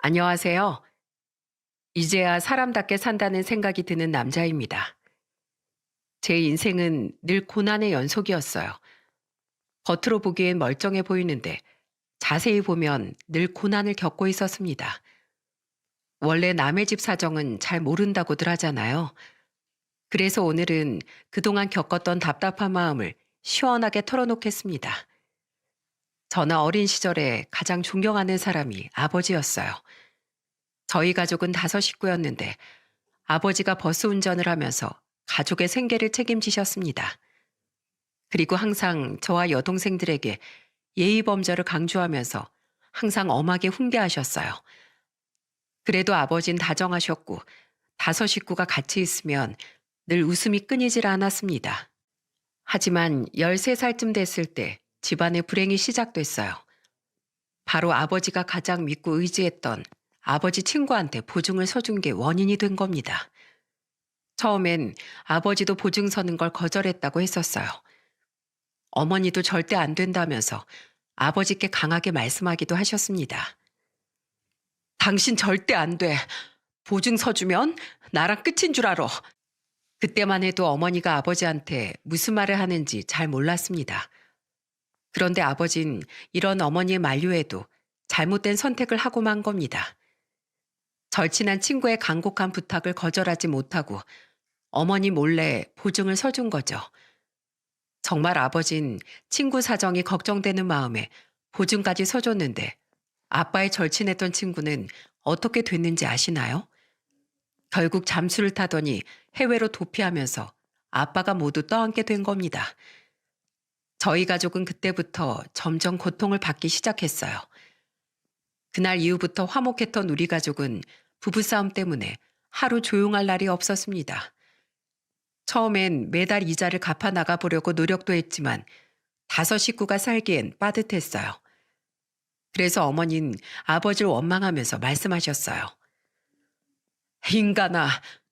안녕하세요. 이제야 사람답게 산다는 생각이 드는 남자입니다. 제 인생은 늘 고난의 연속이었어요. 겉으로 보기엔 멀쩡해 보이는데 자세히 보면 늘 고난을 겪고 있었습니다. 원래 남의 집 사정은 잘 모른다고들 하잖아요. 그래서 오늘은 그동안 겪었던 답답한 마음을 시원하게 털어놓겠습니다. 저는 어린 시절에 가장 존경하는 사람이 아버지였어요. 저희 가족은 5식구였는데 아버지가 버스 운전을 하면서 가족의 생계를 책임지셨습니다. 그리고 항상 저와 여동생들에게 예의 범절을 강조하면서 항상 엄하게 훈계하셨어요. 그래도 아버진 다정하셨고 5식구가 같이 있으면 늘 웃음이 끊이질 않았습니다. 하지만 13살쯤 됐을 때 집안의 불행이 시작됐어요. 바로 아버지가 가장 믿고 의지했던 아버지 친구한테 보증을 서준 게 원인이 된 겁니다. 처음엔 아버지도 보증 서는 걸 거절했다고 했었어요. 어머니도 절대 안 된다면서 아버지께 강하게 말씀하기도 하셨습니다. 당신 절대 안 돼. 보증 서주면 나랑 끝인 줄 알아. 그때만 해도 어머니가 아버지한테 무슨 말을 하는지 잘 몰랐습니다. 그런데 아버진 이런 어머니의 만류에도 잘못된 선택을 하고 만 겁니다. 절친한 친구의 간곡한 부탁을 거절하지 못하고 어머니 몰래 보증을 서준 거죠. 정말 아버진 친구 사정이 걱정되는 마음에 보증까지 서줬는데 아빠의 절친했던 친구는 어떻게 됐는지 아시나요? 결국 잠수를 타더니 해외로 도피하면서 아빠가 모두 떠안게 된 겁니다. 저희 가족은 그때부터 점점 고통을 받기 시작했어요. 그날 이후부터 화목했던 우리 가족은 부부싸움 때문에 하루 조용할 날이 없었습니다. 처음엔 매달 이자를 갚아 나가 보려고 노력도 했지만 5식구가 살기엔 빠듯했어요. 그래서 어머닌 아버지를 원망하면서 말씀하셨어요. 인간아,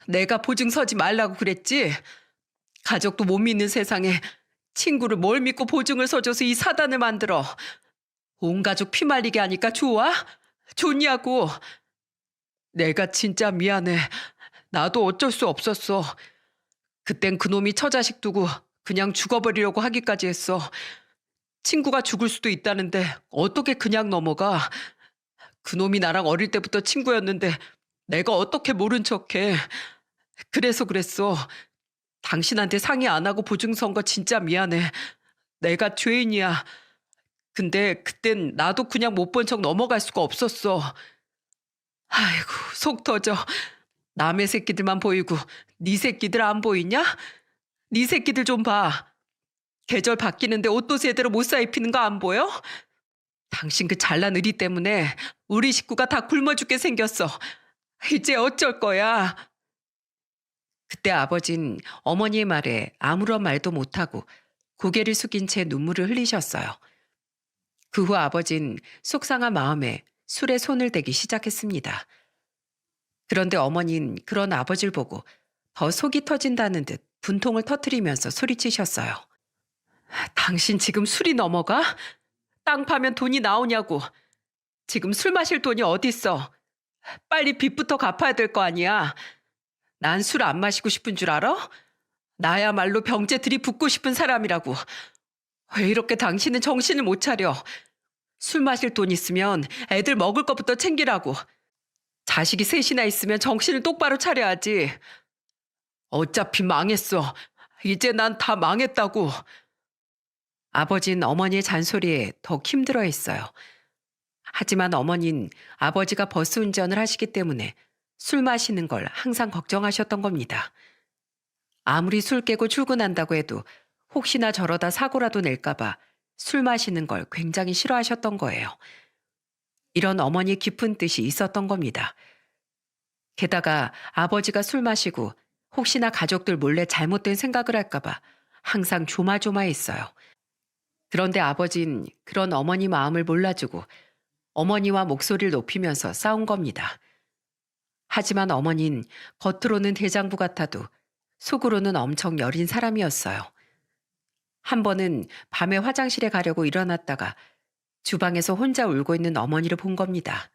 내가 보증 서지 말라고 그랬지? 가족도 못 믿는 세상에 친구를 뭘 믿고 보증을 서줘서 이 사단을 만들어. 온 가족 피말리게 하니까 좋아? 좋냐고. 내가 진짜 미안해. 나도 어쩔 수 없었어. 그땐 그놈이 처자식 두고 그냥 죽어버리려고 하기까지 했어. 친구가 죽을 수도 있다는데 어떻게 그냥 넘어가. 그놈이 나랑 어릴 때부터 친구였는데 내가 어떻게 모른 척해. 그래서 그랬어. 당신한테 상의 안 하고 보증 선 거 진짜 미안해. 내가 죄인이야. 근데 그땐 나도 그냥 못 본 척 넘어갈 수가 없었어. 아이고, 속 터져. 남의 새끼들만 보이고 네 새끼들 안 보이냐? 네 새끼들 좀 봐. 계절 바뀌는데 옷도 제대로 못 사 입히는 거 안 보여? 당신 그 잘난 의리 때문에 우리 식구가 다 굶어 죽게 생겼어. 이제 어쩔 거야? 그때 아버진 어머니의 말에 아무런 말도 못하고 고개를 숙인 채 눈물을 흘리셨어요. 그 후 아버진 속상한 마음에 술에 손을 대기 시작했습니다. 그런데 어머니는 그런 아버지를 보고 더 속이 터진다는 듯 분통을 터뜨리면서 소리치셨어요. 당신 지금 술이 넘어가? 땅 파면 돈이 나오냐고. 지금 술 마실 돈이 어딨어. 빨리 빚부터 갚아야 될 거 아니야. 난 술 안 마시고 싶은 줄 알아? 나야말로 병재 들이붓고 싶은 사람이라고. 왜 이렇게 당신은 정신을 못 차려. 술 마실 돈 있으면 애들 먹을 것부터 챙기라고. 자식이 셋이나 있으면 정신을 똑바로 차려야지. 어차피 망했어. 이제 난 다 망했다고. 아버진 어머니의 잔소리에 더욱 힘들어했어요. 하지만 어머닌 아버지가 버스 운전을 하시기 때문에 술 마시는 걸 항상 걱정하셨던 겁니다. 아무리 술 깨고 출근한다고 해도 혹시나 저러다 사고라도 낼까봐 술 마시는 걸 굉장히 싫어하셨던 거예요. 이런 어머니의 깊은 뜻이 있었던 겁니다. 게다가 아버지가 술 마시고 혹시나 가족들 몰래 잘못된 생각을 할까봐 항상 조마조마했어요. 그런데 아버진 그런 어머니 마음을 몰라주고 어머니와 목소리를 높이면서 싸운 겁니다. 하지만 어머닌 겉으로는 대장부 같아도 속으로는 엄청 여린 사람이었어요. 한 번은 밤에 화장실에 가려고 일어났다가 주방에서 혼자 울고 있는 어머니를 본 겁니다.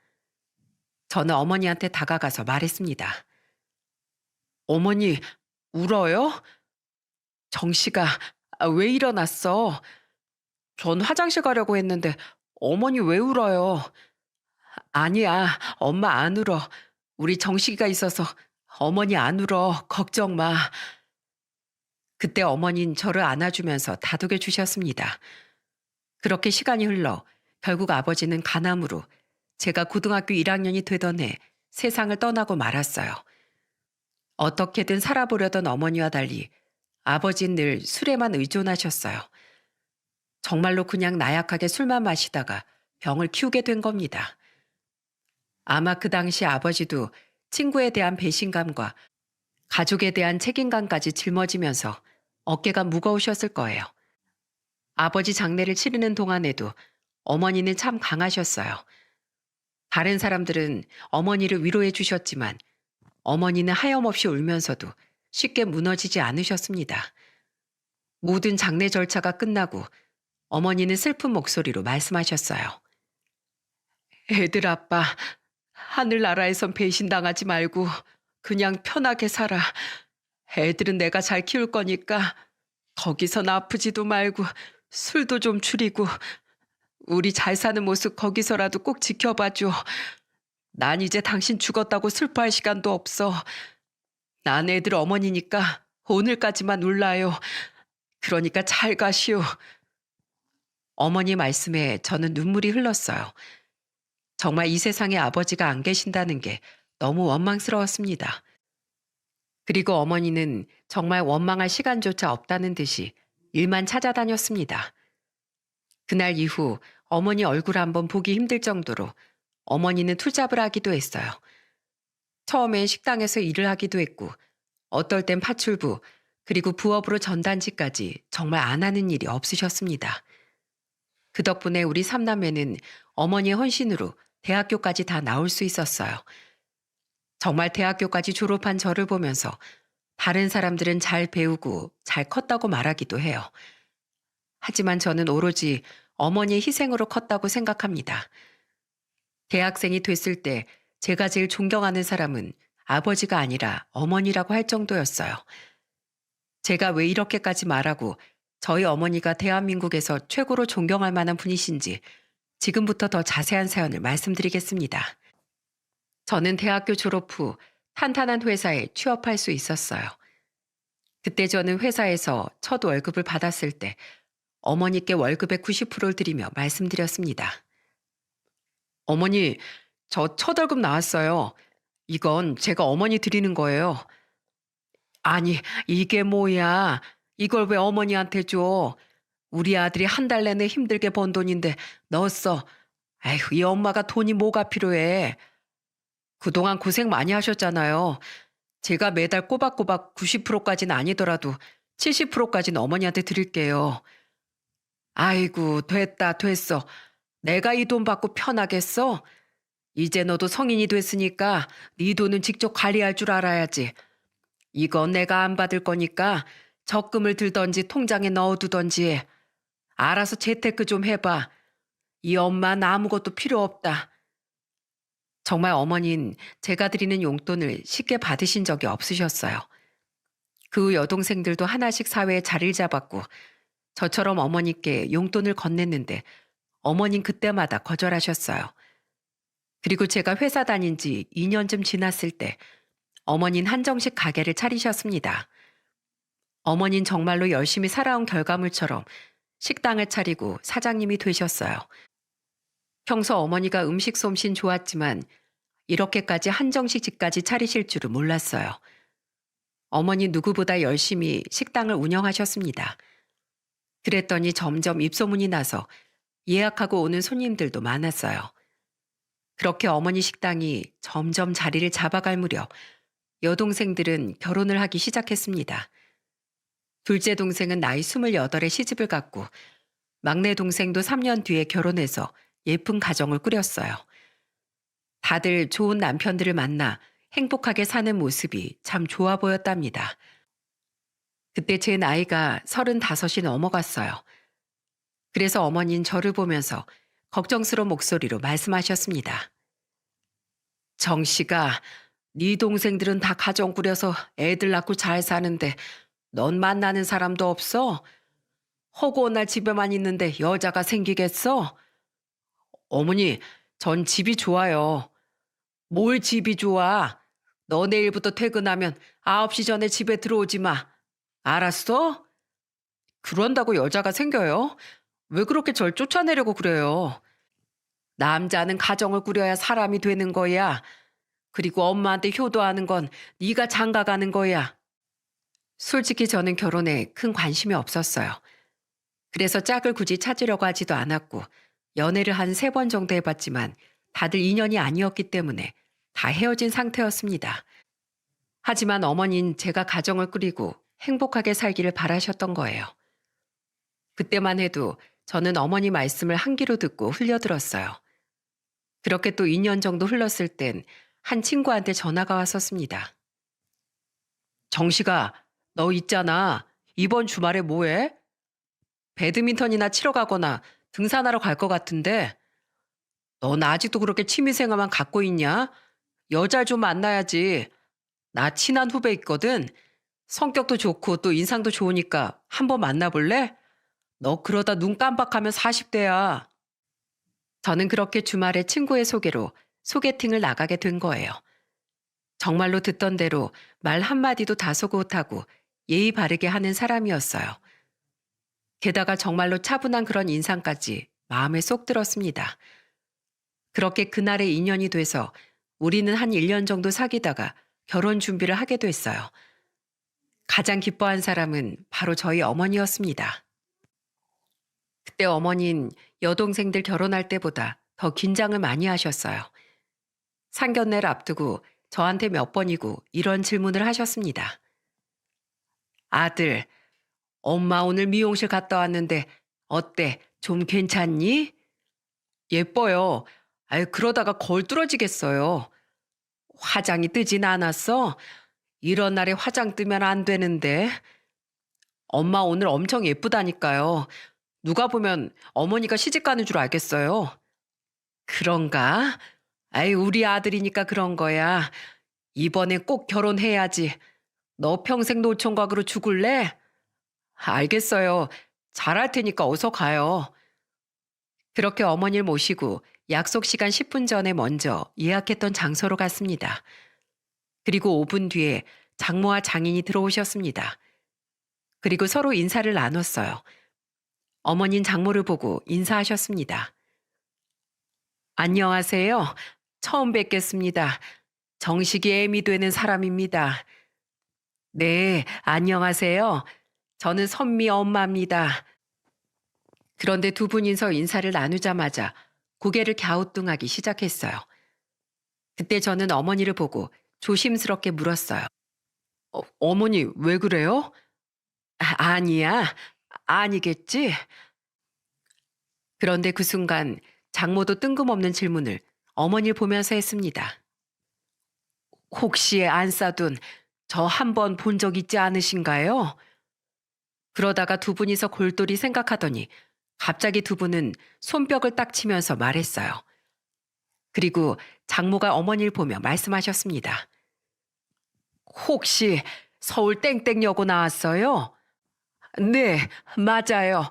저는 어머니한테 다가가서 말했습니다. 어머니, 울어요? 정씨가 왜 일어났어? 전 화장실 가려고 했는데 어머니 왜 울어요? 아니야, 엄마 안 울어. 우리 정식이가 있어서 어머니 안 울어. 걱정 마. 그때 어머니는 저를 안아주면서 다독여 주셨습니다. 그렇게 시간이 흘러 결국 아버지는 간암으로 제가 고등학교 1학년이 되던 해 세상을 떠나고 말았어요. 어떻게든 살아보려던 어머니와 달리 아버지는 늘 술에만 의존하셨어요. 정말로 그냥 나약하게 술만 마시다가 병을 키우게 된 겁니다. 아마 그 당시 아버지도 친구에 대한 배신감과 가족에 대한 책임감까지 짊어지면서 어깨가 무거우셨을 거예요. 아버지 장례를 치르는 동안에도 어머니는 참 강하셨어요. 다른 사람들은 어머니를 위로해 주셨지만 어머니는 하염없이 울면서도 쉽게 무너지지 않으셨습니다. 모든 장례 절차가 끝나고 어머니는 슬픈 목소리로 말씀하셨어요. 애들 아빠, 하늘나라에선 배신당하지 말고 그냥 편하게 살아. 애들은 내가 잘 키울 거니까 거기선 아프지도 말고 술도 좀 줄이고 우리 잘 사는 모습 거기서라도 꼭 지켜봐줘. 난 이제 당신 죽었다고 슬퍼할 시간도 없어. 난 애들 어머니니까 오늘까지만 울라요. 그러니까 잘 가시오. 어머니 말씀에 저는 눈물이 흘렀어요. 정말 이 세상에 아버지가 안 계신다는 게 너무 원망스러웠습니다. 그리고 어머니는 정말 원망할 시간조차 없다는 듯이 일만 찾아다녔습니다. 그날 이후 어머니 얼굴 한번 보기 힘들 정도로 어머니는 투잡을 하기도 했어요. 처음엔 식당에서 일을 하기도 했고 어떨 땐 파출부 그리고 부업으로 전단지까지 정말 안 하는 일이 없으셨습니다. 그 덕분에 우리 삼남매는 어머니의 헌신으로 대학교까지 다 나올 수 있었어요. 정말 대학교까지 졸업한 저를 보면서 다른 사람들은 잘 배우고 잘 컸다고 말하기도 해요. 하지만 저는 오로지 어머니의 희생으로 컸다고 생각합니다. 대학생이 됐을 때 제가 제일 존경하는 사람은 아버지가 아니라 어머니라고 할 정도였어요. 제가 왜 이렇게까지 말하고 저희 어머니가 대한민국에서 최고로 존경할 만한 분이신지 지금부터 더 자세한 사연을 말씀드리겠습니다. 저는 대학교 졸업 후 탄탄한 회사에 취업할 수 있었어요. 그때 저는 회사에서 첫 월급을 받았을 때 어머니께 월급의 90%를 드리며 말씀드렸습니다. 어머니, 저 첫 월급 나왔어요. 이건 제가 어머니 드리는 거예요. 아니, 이게 뭐야. 이걸 왜 어머니한테 줘. 우리 아들이 한 달 내내 힘들게 번 돈인데 넣었어. 아휴, 이 엄마가 돈이 뭐가 필요해. 그동안 고생 많이 하셨잖아요. 제가 매달 꼬박꼬박 90%까지는 아니더라도 70%까지는 어머니한테 드릴게요. 아이고, 됐다, 됐어. 내가 이 돈 받고 편하겠어? 이제 너도 성인이 됐으니까 네 돈은 직접 관리할 줄 알아야지. 이건 내가 안 받을 거니까 적금을 들던지 통장에 넣어두던지 해. 알아서 재테크 좀 해봐. 이 엄마는 아무것도 필요 없다. 정말 어머니는 제가 드리는 용돈을 쉽게 받으신 적이 없으셨어요. 그 여동생들도 하나씩 사회에 자리를 잡았고 저처럼 어머니께 용돈을 건넸는데 어머니는 그때마다 거절하셨어요. 그리고 제가 회사 다닌 지 2년쯤 지났을 때 어머니는 한정식 가게를 차리셨습니다. 어머니는 정말로 열심히 살아온 결과물처럼 식당을 차리고 사장님이 되셨어요. 평소 어머니가 음식 솜씨는 좋았지만 이렇게까지 한정식 집까지 차리실 줄은 몰랐어요. 어머니 누구보다 열심히 식당을 운영하셨습니다. 그랬더니 점점 입소문이 나서 예약하고 오는 손님들도 많았어요. 그렇게 어머니 식당이 점점 자리를 잡아갈 무렵 여동생들은 결혼을 하기 시작했습니다. 둘째 동생은 나이 28에 시집을 갔고 막내 동생도 3년 뒤에 결혼해서 예쁜 가정을 꾸렸어요. 다들 좋은 남편들을 만나 행복하게 사는 모습이 참 좋아 보였답니다. 그때 제 나이가 35이 넘어갔어요. 그래서 어머니는 저를 보면서 걱정스러운 목소리로 말씀하셨습니다. 정씨가 네 동생들은 다 가정 꾸려서 애들 낳고 잘 사는데 넌 만나는 사람도 없어? 허구한 날 집에만 있는데 여자가 생기겠어? 어머니, 전 집이 좋아요. 뭘 집이 좋아? 너 내일부터 퇴근하면 9시 전에 집에 들어오지 마. 알았어? 그런다고 여자가 생겨요? 왜 그렇게 절 쫓아내려고 그래요? 남자는 가정을 꾸려야 사람이 되는 거야. 그리고 엄마한테 효도하는 건 네가 장가가는 거야. 솔직히 저는 결혼에 큰 관심이 없었어요. 그래서 짝을 굳이 찾으려고 하지도 않았고 연애를 한 3번 정도 해봤지만 다들 인연이 아니었기 때문에 다 헤어진 상태였습니다. 하지만 어머니는 제가 가정을 꾸리고 행복하게 살기를 바라셨던 거예요. 그때만 해도 저는 어머니 말씀을 한 귀로 듣고 흘려들었어요. 그렇게 또 2년 정도 흘렀을 땐 한 친구한테 전화가 왔었습니다. 정식아, 너 있잖아. 이번 주말에 뭐해? 배드민턴이나 치러 가거나 등산하러 갈 것 같은데 넌 아직도 그렇게 취미생활만 갖고 있냐? 여자 좀 만나야지. 나 친한 후배 있거든. 성격도 좋고 또 인상도 좋으니까 한번 만나볼래? 너 그러다 눈 깜박하면 40대야. 저는 그렇게 주말에 친구의 소개로 소개팅을 나가게 된 거예요. 정말로 듣던 대로 말 한마디도 다소곳하고 예의 바르게 하는 사람이었어요. 게다가 정말로 차분한 그런 인상까지 마음에 쏙 들었습니다. 그렇게 그날의 인연이 돼서 우리는 한 1년 정도 사귀다가 결혼 준비를 하게 됐어요. 가장 기뻐한 사람은 바로 저희 어머니였습니다. 그때 어머니는 여동생들 결혼할 때보다 더 긴장을 많이 하셨어요. 상견례를 앞두고 저한테 몇 번이고 이런 질문을 하셨습니다. 아들, 엄마 오늘 미용실 갔다 왔는데 어때? 좀 괜찮니? 예뻐요. 아유, 그러다가 거울 뚫어지겠어요. 화장이 뜨진 않았어? 이런 날에 화장 뜨면 안 되는데. 엄마 오늘 엄청 예쁘다니까요. 누가 보면 어머니가 시집 가는 줄 알겠어요. 그런가? 아이, 우리 아들이니까 그런 거야. 이번엔 꼭 결혼해야지. 너 평생 노총각으로 죽을래? 알겠어요. 잘할 테니까 어서 가요. 그렇게 어머니를 모시고 약속 시간 10분 전에 먼저 예약했던 장소로 갔습니다. 그리고 5분 뒤에 장모와 장인이 들어오셨습니다. 그리고 서로 인사를 나눴어요. 어머니는 장모를 보고 인사하셨습니다. 안녕하세요. 처음 뵙겠습니다. 정식이 애미 되는 사람입니다. 네, 안녕하세요. 저는 선미 엄마입니다. 그런데 두 분이서 인사를 나누자마자 고개를 갸우뚱하기 시작했어요. 그때 저는 어머니를 보고 조심스럽게 물었어요. 어머니, 왜 그래요? 아니야. 아니겠지? 그런데 그 순간 장모도 뜬금없는 질문을 어머니를 보면서 했습니다. 혹시 안 싸둔 저 한 번 본 적 있지 않으신가요? 그러다가 두 분이서 골똘히 생각하더니 갑자기 두 분은 손뼉을 딱 치면서 말했어요. 그리고 장모가 어머니를 보며 말씀하셨습니다. 혹시 서울 땡땡여고 나왔어요? 네, 맞아요.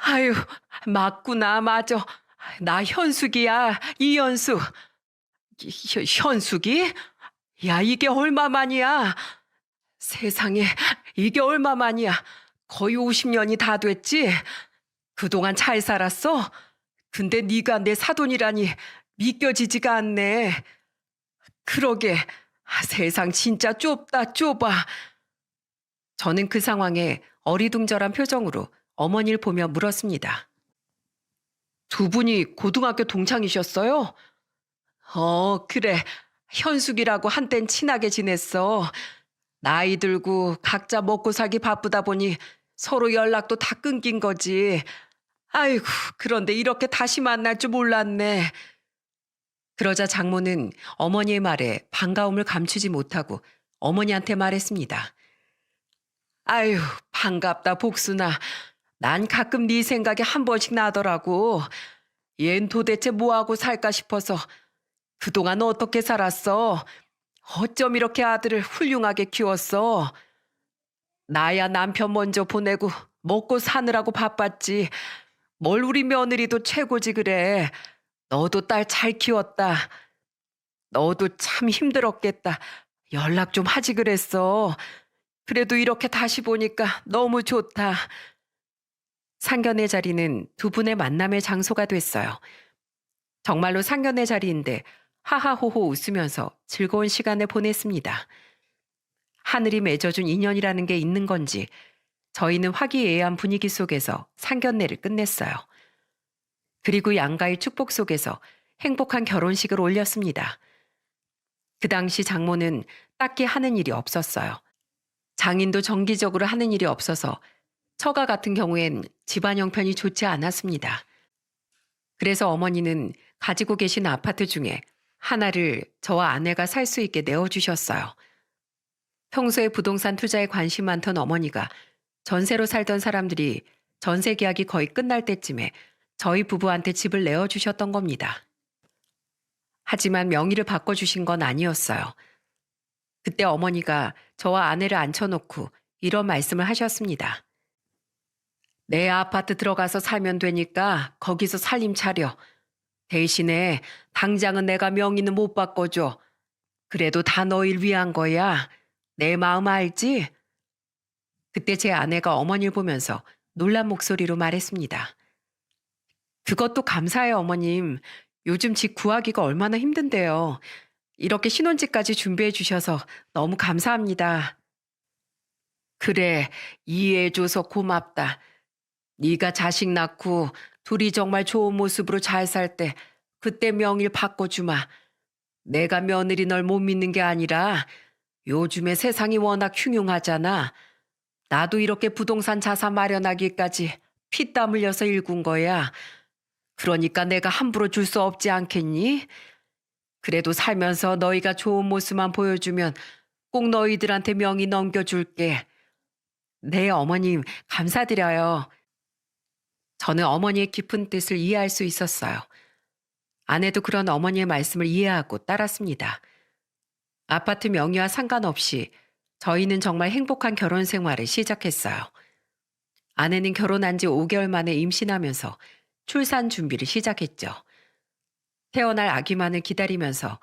아유, 맞구나, 맞아. 나 현숙이야, 이현숙. 현숙이? 야, 이게 얼마만이야? 세상에, 이게 얼마만이야? 거의 50년이 다 됐지? 그동안 잘 살았어? 근데 네가 내 사돈이라니 믿겨지지가 않네. 그러게, 세상 진짜 좁다, 좁아. 저는 그 상황에 어리둥절한 표정으로 어머니를 보며 물었습니다. 두 분이 고등학교 동창이셨어요? 그래. 현숙이라고 한땐 친하게 지냈어. 나이 들고 각자 먹고 살기 바쁘다 보니 서로 연락도 다 끊긴 거지. 아이고, 그런데 이렇게 다시 만날 줄 몰랐네. 그러자 장모는 어머니의 말에 반가움을 감추지 못하고 어머니한테 말했습니다. 아유, 반갑다, 복순아. 난 가끔 네 생각이 한 번씩 나더라고. 얜 도대체 뭐하고 살까 싶어서 그동안 어떻게 살았어? 어쩜 이렇게 아들을 훌륭하게 키웠어? 나야 남편 먼저 보내고 먹고 사느라고 바빴지. 뭘 우리 며느리도 최고지 그래. 너도 딸 잘 키웠다. 너도 참 힘들었겠다. 연락 좀 하지 그랬어. 그래도 이렇게 다시 보니까 너무 좋다. 상견례 자리는 두 분의 만남의 장소가 됐어요. 정말로 상견례 자리인데 하하호호 웃으면서 즐거운 시간을 보냈습니다. 하늘이 맺어준 인연이라는 게 있는 건지 저희는 화기애애한 분위기 속에서 상견례를 끝냈어요. 그리고 양가의 축복 속에서 행복한 결혼식을 올렸습니다. 그 당시 장모는 딱히 하는 일이 없었어요. 장인도 정기적으로 하는 일이 없어서 처가 같은 경우엔 집안 형편이 좋지 않았습니다. 그래서 어머니는 가지고 계신 아파트 중에 하나를 저와 아내가 살 수 있게 내어주셨어요. 평소에 부동산 투자에 관심 많던 어머니가 전세로 살던 사람들이 전세 계약이 거의 끝날 때쯤에 저희 부부한테 집을 내어주셨던 겁니다. 하지만 명의를 바꿔주신 건 아니었어요. 그때 어머니가 저와 아내를 앉혀놓고 이런 말씀을 하셨습니다. 내 아파트 들어가서 살면 되니까 거기서 살림 차려. 대신에 당장은 내가 명의는 못 바꿔줘. 그래도 다 너희를 위한 거야. 내 마음 알지? 그때 제 아내가 어머니를 보면서 놀란 목소리로 말했습니다. 그것도 감사해요, 어머님. 요즘 집 구하기가 얼마나 힘든데요. 이렇게 신혼집까지 준비해 주셔서 너무 감사합니다. 그래, 이해해줘서 고맙다. 네가 자식 낳고 둘이 정말 좋은 모습으로 잘 살 때 그때 명의를 바꿔주마. 내가 며느리 널 못 믿는 게 아니라 요즘에 세상이 워낙 흉흉하잖아. 나도 이렇게 부동산 자산 마련하기까지 피땀 흘려서 일군 거야. 그러니까 내가 함부로 줄 수 없지 않겠니? 그래도 살면서 너희가 좋은 모습만 보여주면 꼭 너희들한테 명의 넘겨줄게. 네, 어머님, 감사드려요. 저는 어머니의 깊은 뜻을 이해할 수 있었어요. 아내도 그런 어머니의 말씀을 이해하고 따랐습니다. 아파트 명의와 상관없이 저희는 정말 행복한 결혼 생활을 시작했어요. 아내는 결혼한 지 5개월 만에 임신하면서 출산 준비를 시작했죠. 태어날 아기만을 기다리면서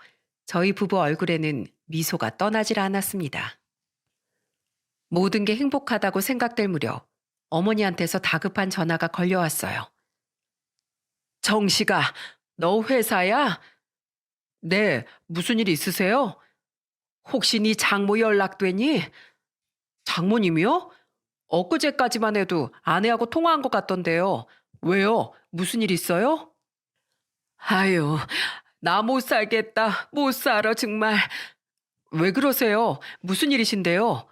저희 부부 얼굴에는 미소가 떠나질 않았습니다. 모든 게 행복하다고 생각될 무렵 어머니한테서 다급한 전화가 걸려왔어요. 정식아, 너 회사야? 네, 무슨 일 있으세요? 혹시 네 장모 연락되니? 장모님이요? 엊그제까지만 해도 아내하고 통화한 것 같던데요. 왜요? 무슨 일 있어요? 아유, 나 못 살겠다. 못 살아, 정말. 왜 그러세요? 무슨 일이신데요?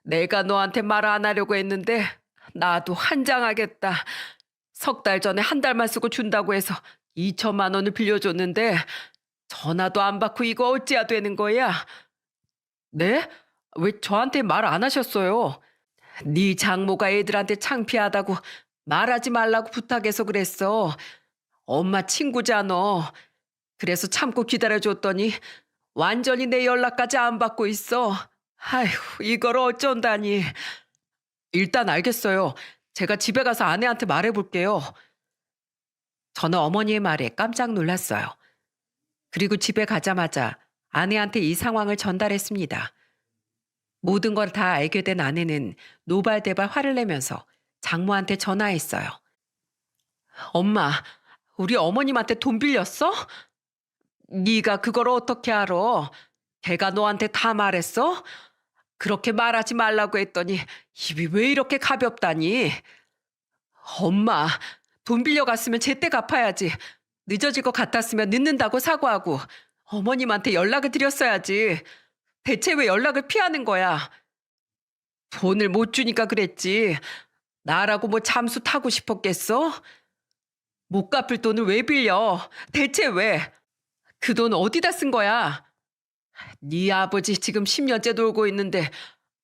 내가 너한테 말 안 하려고 했는데 나도 환장하겠다. 석 달 전에 한 달만 쓰고 준다고 해서 2천만 원을 빌려줬는데 전화도 안 받고 이거 어찌해야 되는 거야? 네? 왜 저한테 말 안 하셨어요? 네 장모가 애들한테 창피하다고 말하지 말라고 부탁해서 그랬어. 엄마 친구잖아. 그래서 참고 기다려줬더니 완전히 내 연락까지 안 받고 있어. 아휴, 이걸 어쩐다니. 일단 알겠어요. 제가 집에 가서 아내한테 말해볼게요. 저는 어머니의 말에 깜짝 놀랐어요. 그리고 집에 가자마자 아내한테 이 상황을 전달했습니다. 모든 걸 다 알게 된 아내는 노발대발 화를 내면서 장모한테 전화했어요. 엄마, 우리 어머님한테 돈 빌렸어? 네가 그걸 어떻게 알아? 걔가 너한테 다 말했어? 그렇게 말하지 말라고 했더니 입이 왜 이렇게 가볍다니? 엄마, 돈 빌려갔으면 제때 갚아야지. 늦어질 것 같았으면 늦는다고 사과하고 어머님한테 연락을 드렸어야지. 대체 왜 연락을 피하는 거야? 돈을 못 주니까 그랬지. 나라고 뭐 잠수 타고 싶었겠어? 못 갚을 돈을 왜 빌려? 대체 왜? 그 돈 어디다 쓴 거야? 네 아버지 지금 10년째 놀고 있는데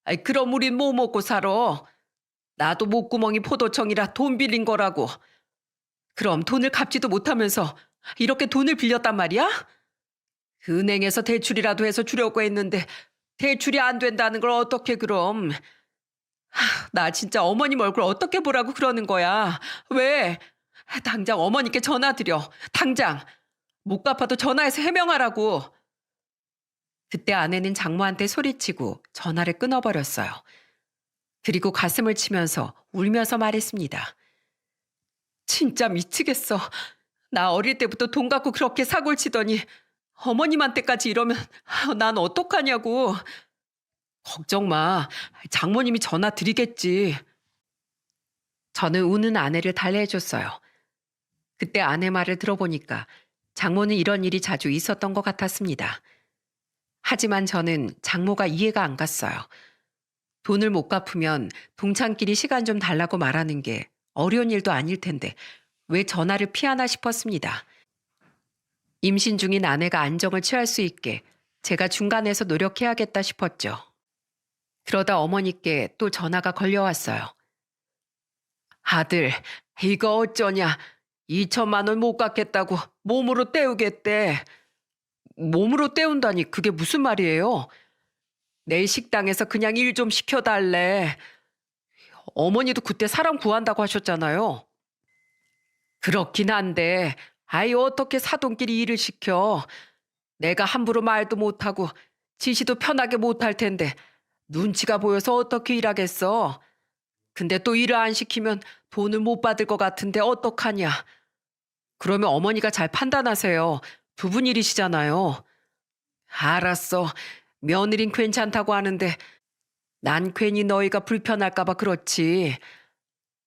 아이, 그럼 우린 뭐 먹고 살아? 나도 목구멍이 포도청이라 돈 빌린 거라고. 그럼 돈을 갚지도 못하면서 이렇게 돈을 빌렸단 말이야? 은행에서 대출이라도 해서 주려고 했는데 대출이 안 된다는 걸 어떻게 그럼. 나 진짜 어머님 얼굴 어떻게 보라고 그러는 거야. 왜? 당장 어머니께 전화 드려. 당장. 못 갚아도 전화해서 해명하라고. 그때 아내는 장모한테 소리치고 전화를 끊어버렸어요. 그리고 가슴을 치면서 울면서 말했습니다. 진짜 미치겠어. 나 어릴 때부터 돈 갖고 그렇게 사골 치더니 어머님한테까지 이러면 난 어떡하냐고. 걱정 마. 장모님이 전화 드리겠지. 저는 우는 아내를 달래해줬어요. 그때 아내 말을 들어보니까 장모는 이런 일이 자주 있었던 것 같았습니다. 하지만 저는 장모가 이해가 안 갔어요. 돈을 못 갚으면 동창끼리 시간 좀 달라고 말하는 게 어려운 일도 아닐 텐데 왜 전화를 피하나 싶었습니다. 임신 중인 아내가 안정을 취할 수 있게 제가 중간에서 노력해야겠다 싶었죠. 그러다 어머니께 또 전화가 걸려왔어요. 아들, 이거 어쩌냐. 2천만 원 못 갚겠다고 몸으로 때우겠대. 몸으로 때운다니 그게 무슨 말이에요? 내일 식당에서 그냥 일 좀 시켜달래. 어머니도 그때 사람 구한다고 하셨잖아요. 그렇긴 한데 아이 어떻게 사돈끼리 일을 시켜. 내가 함부로 말도 못하고 지시도 편하게 못할 텐데 눈치가 보여서 어떻게 일하겠어. 근데 또 일을 안 시키면 돈을 못 받을 것 같은데 어떡하냐. 그러면 어머니가 잘 판단하세요. 두 분 일이시잖아요. 알았어. 며느린 괜찮다고 하는데 난 괜히 너희가 불편할까 봐 그렇지.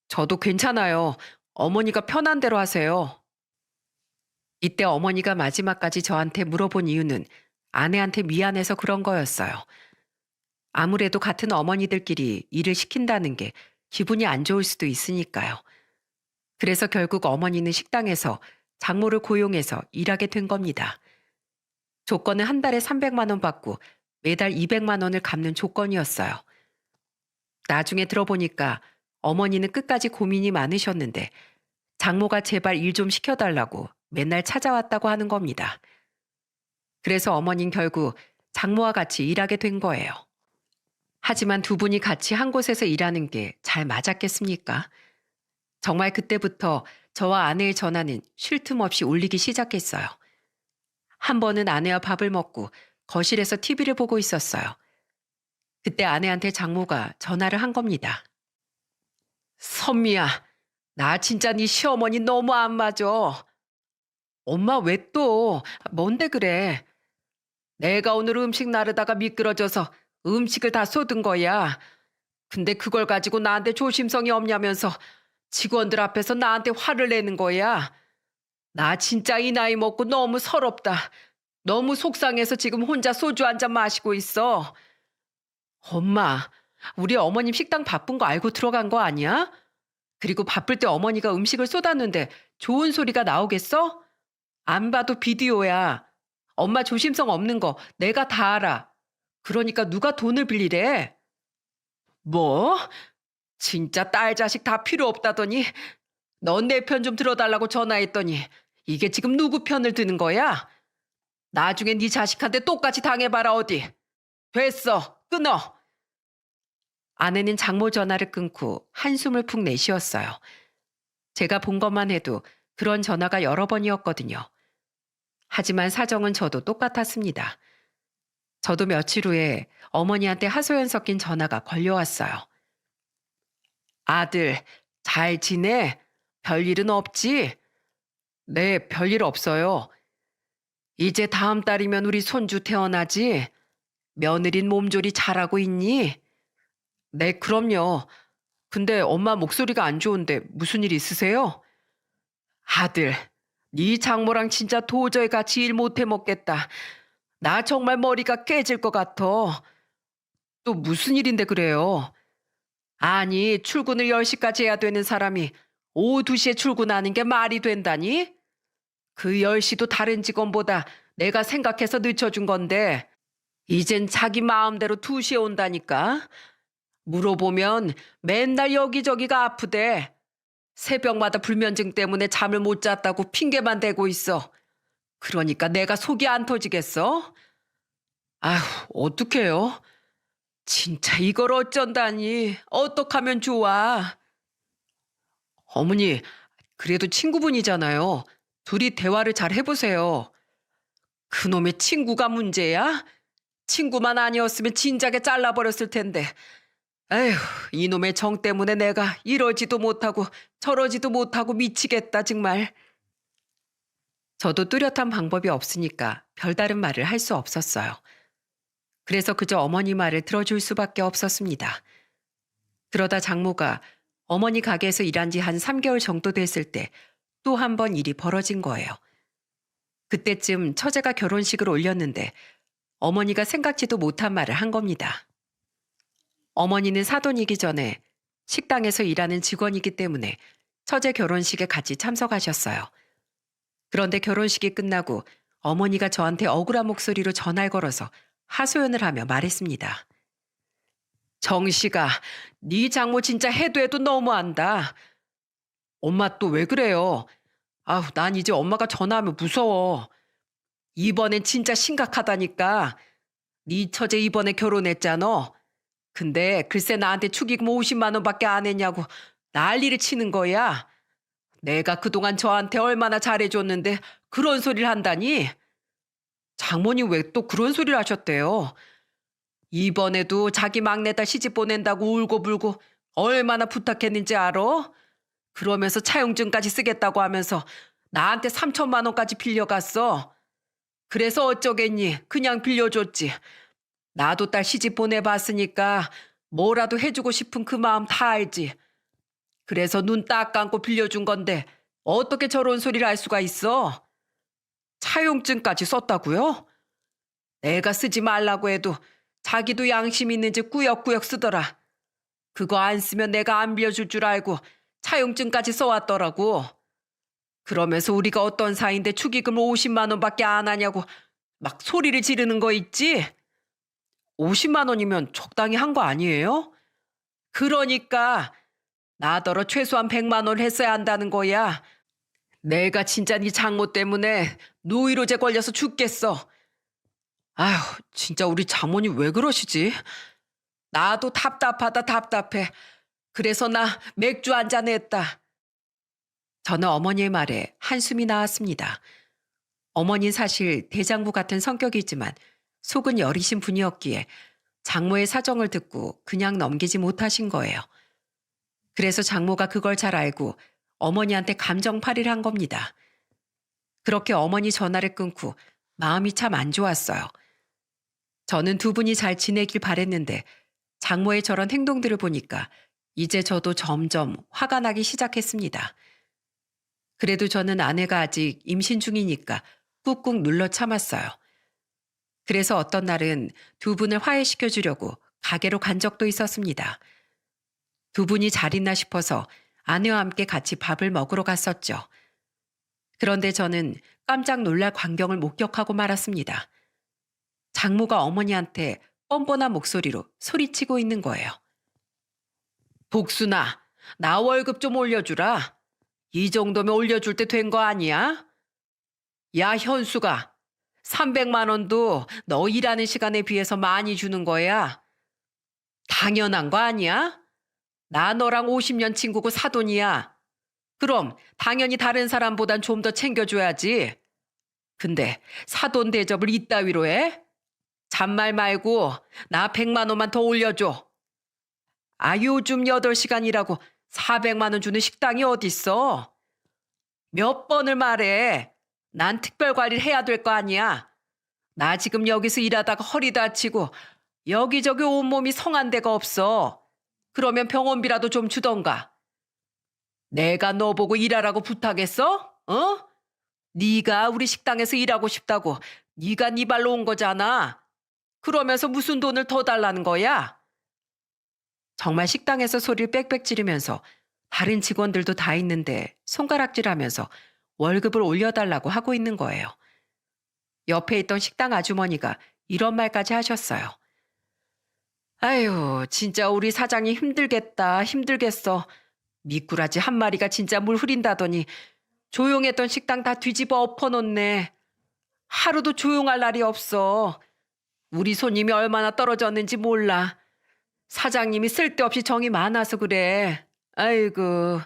저도 괜찮아요. 어머니가 편한 대로 하세요. 이때 어머니가 마지막까지 저한테 물어본 이유는 아내한테 미안해서 그런 거였어요. 아무래도 같은 어머니들끼리 일을 시킨다는 게 기분이 안 좋을 수도 있으니까요. 그래서 결국 어머니는 식당에서 장모를 고용해서 일하게 된 겁니다. 조건은 한 달에 300만 원 받고 매달 200만 원을 갚는 조건이었어요. 나중에 들어보니까 어머니는 끝까지 고민이 많으셨는데 장모가 제발 일 좀 시켜달라고 맨날 찾아왔다고 하는 겁니다. 그래서 어머니는 결국 장모와 같이 일하게 된 거예요. 하지만 두 분이 같이 한 곳에서 일하는 게 잘 맞았겠습니까? 정말 그때부터 저와 아내의 전화는 쉴 틈 없이 울리기 시작했어요. 한 번은 아내와 밥을 먹고 거실에서 TV를 보고 있었어요. 그때 아내한테 장모가 전화를 한 겁니다. 선미야, 나 진짜 네 시어머니 너무 안 맞아. 엄마 왜 또? 뭔데 그래? 내가 오늘 음식 나르다가 미끄러져서 음식을 다 쏟은 거야. 근데 그걸 가지고 나한테 조심성이 없냐면서 직원들 앞에서 나한테 화를 내는 거야. 나 진짜 이 나이 먹고 너무 서럽다. 너무 속상해서 지금 혼자 소주 한 잔 마시고 있어. 엄마, 우리 어머님 식당 바쁜 거 알고 들어간 거 아니야? 그리고 바쁠 때 어머니가 음식을 쏟았는데 좋은 소리가 나오겠어? 안 봐도 비디오야. 엄마 조심성 없는 거 내가 다 알아. 그러니까 누가 돈을 빌리래? 뭐? 진짜 딸 자식 다 필요 없다더니 넌 내 편 좀 들어달라고 전화했더니 이게 지금 누구 편을 드는 거야? 나중에 네 자식한테 똑같이 당해봐라 어디. 됐어. 끊어. 아내는 장모 전화를 끊고 한숨을 푹 내쉬었어요. 제가 본 것만 해도 그런 전화가 여러 번이었거든요. 하지만 사정은 저도 똑같았습니다. 저도 며칠 후에 어머니한테 하소연 섞인 전화가 걸려왔어요. 아들, 잘 지내? 별일은 없지? 네, 별일 없어요. 이제 다음 달이면 우리 손주 태어나지? 며느린 몸조리 잘하고 있니? 네, 그럼요. 근데 엄마 목소리가 안 좋은데 무슨 일 있으세요? 아들, 네 장모랑 진짜 도저히 같이 일 못해 먹겠다. 나 정말 머리가 깨질 것 같아. 또 무슨 일인데 그래요? 아니, 출근을 10시까지 해야 되는 사람이 오후 2시에 출근하는 게 말이 된다니? 그 10시도 다른 직원보다 내가 생각해서 늦춰준 건데 이젠 자기 마음대로 2시에 온다니까? 물어보면 맨날 여기저기가 아프대. 새벽마다 불면증 때문에 잠을 못 잤다고 핑계만 대고 있어. 그러니까 내가 속이 안 터지겠어? 아휴, 어떡해요? 진짜 이걸 어쩐다니. 어떡하면 좋아? 어머니, 그래도 친구분이잖아요. 둘이 대화를 잘 해보세요. 그놈의 친구가 문제야? 친구만 아니었으면 진작에 잘라버렸을 텐데. 에휴, 이놈의 정 때문에 내가 이러지도 못하고 저러지도 못하고 미치겠다, 정말. 저도 뚜렷한 방법이 없으니까 별다른 말을 할 수 없었어요. 그래서 그저 어머니 말을 들어줄 수밖에 없었습니다. 그러다 장모가 어머니 가게에서 일한 지 한 3개월 정도 됐을 때 또 한 번 일이 벌어진 거예요. 그때쯤 처제가 결혼식을 올렸는데 어머니가 생각지도 못한 말을 한 겁니다. 어머니는 사돈이기 전에 식당에서 일하는 직원이기 때문에 처제 결혼식에 같이 참석하셨어요. 그런데 결혼식이 끝나고 어머니가 저한테 억울한 목소리로 전화를 걸어서 하소연을 하며 말했습니다. 정씨가 네 장모 진짜 해도 해도 너무한다. 엄마 또 왜 그래요? 아우, 난 이제 엄마가 전화하면 무서워. 이번엔 진짜 심각하다니까. 네 처제 이번에 결혼했잖아. 근데 글쎄 나한테 축의금 50만 원밖에 안 했냐고 난리를 치는 거야. 내가 그동안 저한테 얼마나 잘해줬는데 그런 소리를 한다니? 장모님 왜 또 그런 소리를 하셨대요? 이번에도 자기 막내딸 시집 보낸다고 울고불고 얼마나 부탁했는지 알아? 그러면서 차용증까지 쓰겠다고 하면서 나한테 3천만 원까지 빌려갔어. 그래서 어쩌겠니? 그냥 빌려줬지. 나도 딸 시집 보내봤으니까 뭐라도 해주고 싶은 그 마음 다 알지. 그래서 눈 딱 감고 빌려준 건데 어떻게 저런 소리를 할 수가 있어? 차용증까지 썼다고요? 내가 쓰지 말라고 해도 자기도 양심 있는지 꾸역꾸역 쓰더라. 그거 안 쓰면 내가 안 빌려줄 줄 알고 차용증까지 써왔더라고. 그러면서 우리가 어떤 사이인데 축의금을 50만 원밖에 안 하냐고 막 소리를 지르는 거 있지? 50만 원이면 적당히 한 거 아니에요? 그러니까 나더러 최소한 100만 원 했어야 한다는 거야. 내가 진짜 네 장모 때문에 노이로제 걸려서 죽겠어. 아휴, 진짜 우리 장모님 왜 그러시지? 나도 답답하다 답답해. 그래서 나 맥주 한 잔 했다. 저는 어머니의 말에 한숨이 나왔습니다. 어머니는 사실 대장부 같은 성격이지만 속은 여리신 분이었기에 장모의 사정을 듣고 그냥 넘기지 못하신 거예요. 그래서 장모가 그걸 잘 알고 어머니한테 감정팔이를 한 겁니다. 그렇게 어머니 전화를 끊고 마음이 참 안 좋았어요. 저는 두 분이 잘 지내길 바랬는데 장모의 저런 행동들을 보니까 이제 저도 점점 화가 나기 시작했습니다. 그래도 저는 아내가 아직 임신 중이니까 꾹꾹 눌러 참았어요. 그래서 어떤 날은 두 분을 화해시켜 주려고 가게로 간 적도 있었습니다. 두 분이 잘 있나 싶어서 아내와 함께 같이 밥을 먹으러 갔었죠. 그런데 저는 깜짝 놀랄 광경을 목격하고 말았습니다. 장모가 어머니한테 뻔뻔한 목소리로 소리치고 있는 거예요. 복순아, 나 월급 좀 올려주라. 이 정도면 올려줄 때 된 거 아니야? 야, 현수가 300만 원도 너 일하는 시간에 비해서 많이 주는 거야. 당연한 거 아니야? 나 너랑 50년 친구고 사돈이야. 그럼 당연히 다른 사람보단 좀 더 챙겨줘야지. 근데 사돈 대접을 이따위로 해? 잔말 말고 나 100만 원만 더 올려줘. 아, 요즘 8시간이라고 400만 원 주는 식당이 어딨어? 몇 번을 말해. 난 특별 관리를 해야 될 거 아니야. 나 지금 여기서 일하다가 허리 다치고 여기저기 온몸이 성한 데가 없어. 그러면 병원비라도 좀 주던가. 내가 너 보고 일하라고 부탁했어? 어? 네가 우리 식당에서 일하고 싶다고 네가 네 발로 온 거잖아. 그러면서 무슨 돈을 더 달라는 거야? 정말 식당에서 소리를 빽빽 지르면서 다른 직원들도 다 있는데 손가락질하면서 월급을 올려달라고 하고 있는 거예요. 옆에 있던 식당 아주머니가 이런 말까지 하셨어요. 아유, 진짜 우리 사장이 힘들겠다, 힘들겠어. 미꾸라지 한 마리가 진짜 물 흐린다더니 조용했던 식당 다 뒤집어 엎어놓네. 하루도 조용할 날이 없어. 우리 손님이 얼마나 떨어졌는지 몰라. 사장님이 쓸데없이 정이 많아서 그래. 아이고.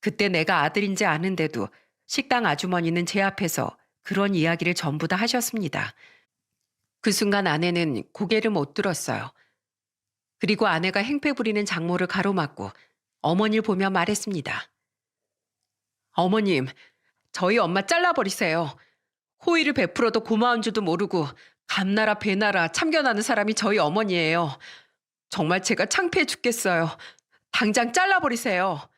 그때 내가 아들인지 아는데도 식당 아주머니는 제 앞에서 그런 이야기를 전부 다 하셨습니다. 그 순간 아내는 고개를 못 들었어요. 그리고 아내가 행패 부리는 장모를 가로막고 어머니를 보며 말했습니다. 어머님, 저희 엄마 잘라버리세요. 호의를 베풀어도 고마운 줄도 모르고 감나라 배나라 참견하는 사람이 저희 어머니예요. 정말 제가 창피해 죽겠어요. 당장 잘라버리세요.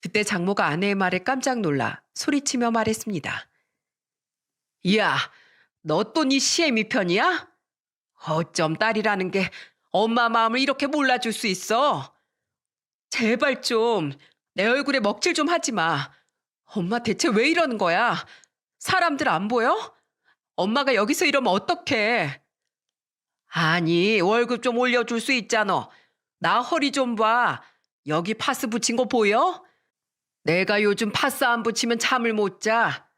그때 장모가 아내의 말에 깜짝 놀라 소리치며 말했습니다. 야, 너 또 네 시애미 편이야? 어쩜 딸이라는 게 엄마 마음을 이렇게 몰라줄 수 있어? 제발 좀 내 얼굴에 먹칠 좀 하지 마. 엄마 대체 왜 이러는 거야? 사람들 안 보여? 엄마가 여기서 이러면 어떡해? 아니, 월급 좀 올려줄 수 있잖아. 나 허리 좀 봐. 여기 파스 붙인 거 보여? 내가 요즘 파스 안 붙이면 잠을 못 자.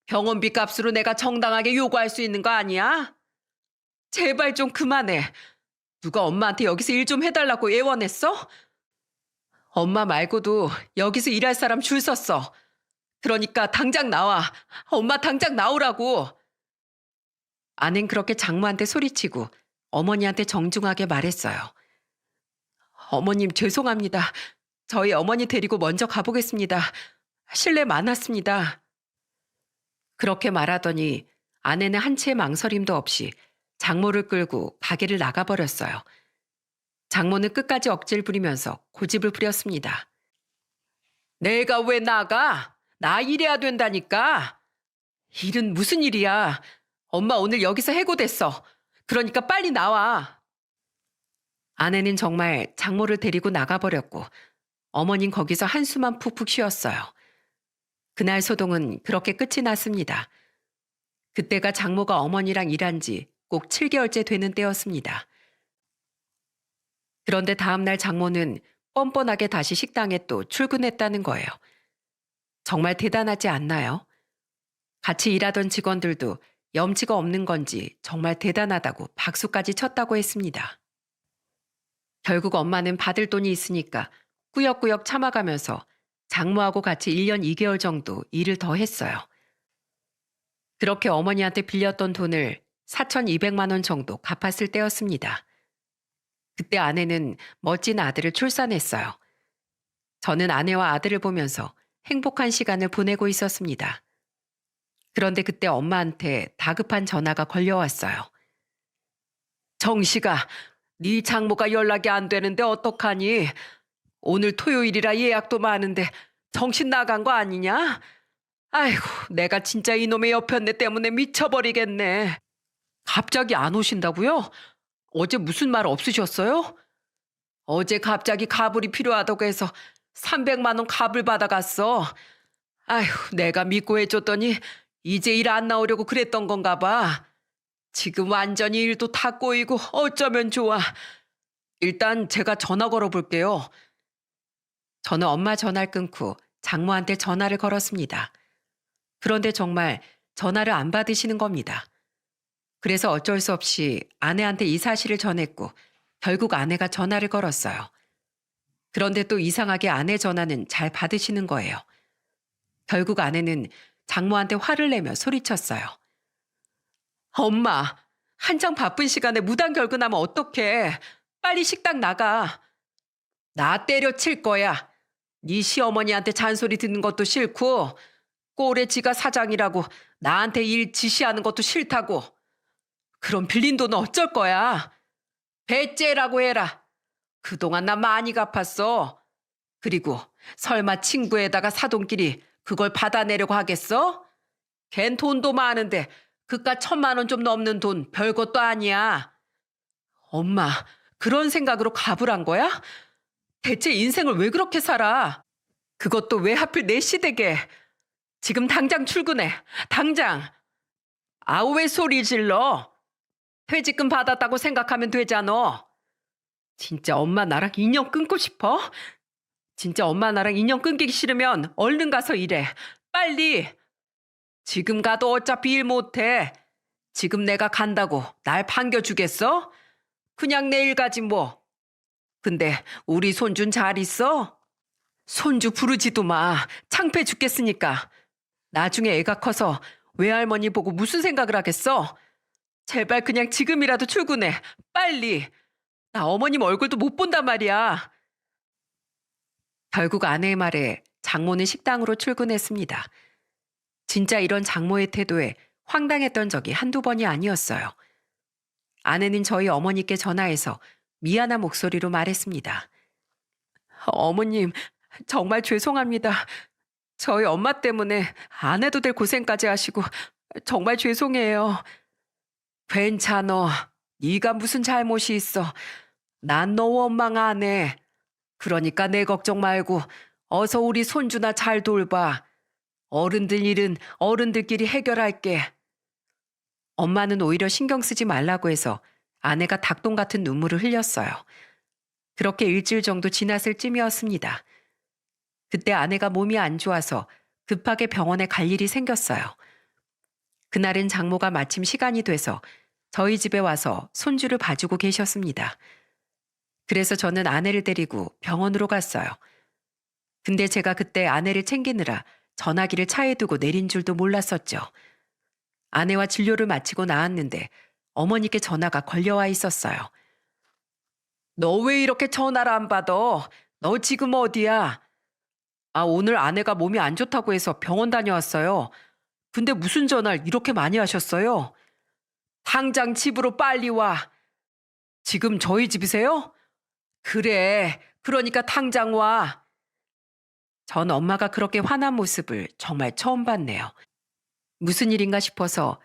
병원비 값으로 내가 정당하게 요구할 수 있는 거 아니야? 제발 좀 그만해. 누가 엄마한테 여기서 일 좀 해달라고 애원했어? 엄마 말고도 여기서 일할 사람 줄 섰어. 그러니까 당장 나와. 엄마 당장 나오라고. 아낸 그렇게 장모한테 소리치고 어머니한테 정중하게 말했어요. 어머님 죄송합니다. 저희 어머니 데리고 먼저 가보겠습니다. 실례 많았습니다. 그렇게 말하더니 아내는 한치의 망설임도 없이 장모를 끌고 가게를 나가버렸어요. 장모는 끝까지 억지를 부리면서 고집을 부렸습니다. 내가 왜 나가? 나 일해야 된다니까. 일은 무슨 일이야. 엄마 오늘 여기서 해고됐어. 그러니까 빨리 나와. 아내는 정말 장모를 데리고 나가버렸고 어머닌 거기서 한숨만 푹푹 쉬었어요. 그날 소동은 그렇게 끝이 났습니다. 그때가 장모가 어머니랑 일한 지 꼭 7개월째 되는 때였습니다. 그런데 다음날 장모는 뻔뻔하게 다시 식당에 또 출근했다는 거예요. 정말 대단하지 않나요? 같이 일하던 직원들도 염치가 없는 건지 정말 대단하다고 박수까지 쳤다고 했습니다. 결국 엄마는 받을 돈이 있으니까 꾸역꾸역 참아가면서 장모하고 같이 1년 2개월 정도 일을 더 했어요. 그렇게 어머니한테 빌렸던 돈을 4,200만 원 정도 갚았을 때였습니다. 그때 아내는 멋진 아들을 출산했어요. 저는 아내와 아들을 보면서 행복한 시간을 보내고 있었습니다. 그런데 그때 엄마한테 다급한 전화가 걸려왔어요. 정식아, 네 장모가 연락이 안 되는데 어떡하니? 오늘 토요일이라 예약도 많은데 정신 나간 거 아니냐? 아이고, 내가 진짜 이놈의 여편네 때문에 미쳐버리겠네. 갑자기 안 오신다고요? 어제 무슨 말 없으셨어요? 어제 갑자기 가불이 필요하다고 해서 300만 원 가불 받아갔어. 아휴, 내가 믿고 해줬더니 이제 일 안 나오려고 그랬던 건가 봐. 지금 완전히 일도 다 꼬이고 어쩌면 좋아. 일단 제가 전화 걸어볼게요. 저는 엄마 전화를 끊고 장모한테 전화를 걸었습니다. 그런데 정말 전화를 안 받으시는 겁니다. 그래서 어쩔 수 없이 아내한테 이 사실을 전했고 결국 아내가 전화를 걸었어요. 그런데 또 이상하게 아내 전화는 잘 받으시는 거예요. 결국 아내는 장모한테 화를 내며 소리쳤어요. 엄마, 한창 바쁜 시간에 무단 결근하면 어떡해. 빨리 식당 나가. 나 때려칠 거야. 네 시어머니한테 잔소리 듣는 것도 싫고 꼴에 지가 사장이라고 나한테 일 지시하는 것도 싫다고. 그럼 빌린 돈은 어쩔 거야? 배째라고 해라. 그동안 나 많이 갚았어. 그리고 설마 친구에다가 사돈끼리 그걸 받아내려고 하겠어? 걘 돈도 많은데 그깟 1,000만 원 좀 넘는 돈 별것도 아니야. 엄마, 그런 생각으로 가불한 거야? 대체 인생을 왜 그렇게 살아? 그것도 왜 하필 내 시댁에. 지금 당장 출근해. 당장. 아우 왜 소리 질러? 퇴직금 받았다고 생각하면 되잖아. 진짜 엄마 나랑 인연 끊고 싶어? 진짜 엄마 나랑 인연 끊기기 싫으면 얼른 가서 일해. 빨리. 지금 가도 어차피 일 못해. 지금 내가 간다고 날 반겨주겠어? 그냥 내일 가지 뭐. 근데 우리 손준 잘 있어? 손주 부르지도 마. 창피해 죽겠으니까. 나중에 애가 커서 외할머니 보고 무슨 생각을 하겠어? 제발 그냥 지금이라도 출근해. 빨리. 나 어머님 얼굴도 못 본단 말이야. 결국 아내의 말에 장모는 식당으로 출근했습니다. 진짜 이런 장모의 태도에 황당했던 적이 한두 번이 아니었어요. 아내는 저희 어머니께 전화해서 미안한 목소리로 말했습니다. 어머님, 정말 죄송합니다. 저희 엄마 때문에 안 해도 될 고생까지 하시고 정말 죄송해요. 괜찮어. 네가 무슨 잘못이 있어. 난 너 원망 안 해. 그러니까 내 걱정 말고 어서 우리 손주나 잘 돌봐. 어른들 일은 어른들끼리 해결할게. 엄마는 오히려 신경 쓰지 말라고 해서 아내가 닭똥 같은 눈물을 흘렸어요. 그렇게 일주일 정도 지났을 쯤이었습니다. 그때 아내가 몸이 안 좋아서 급하게 병원에 갈 일이 생겼어요. 그날은 장모가 마침 시간이 돼서 저희 집에 와서 손주를 봐주고 계셨습니다. 그래서 저는 아내를 데리고 병원으로 갔어요. 근데 제가 그때 아내를 챙기느라 전화기를 차에 두고 내린 줄도 몰랐었죠. 아내와 진료를 마치고 나왔는데 어머니께 전화가 걸려와 있었어요. 너 왜 이렇게 전화를 안 받아? 너 지금 어디야? 아, 오늘 아내가 몸이 안 좋다고 해서 병원 다녀왔어요. 근데 무슨 전화를 이렇게 많이 하셨어요? 당장 집으로 빨리 와. 지금 저희 집이세요? 그래, 그러니까 당장 와. 전 엄마가 그렇게 화난 모습을 정말 처음 봤네요. 무슨 일인가 싶어서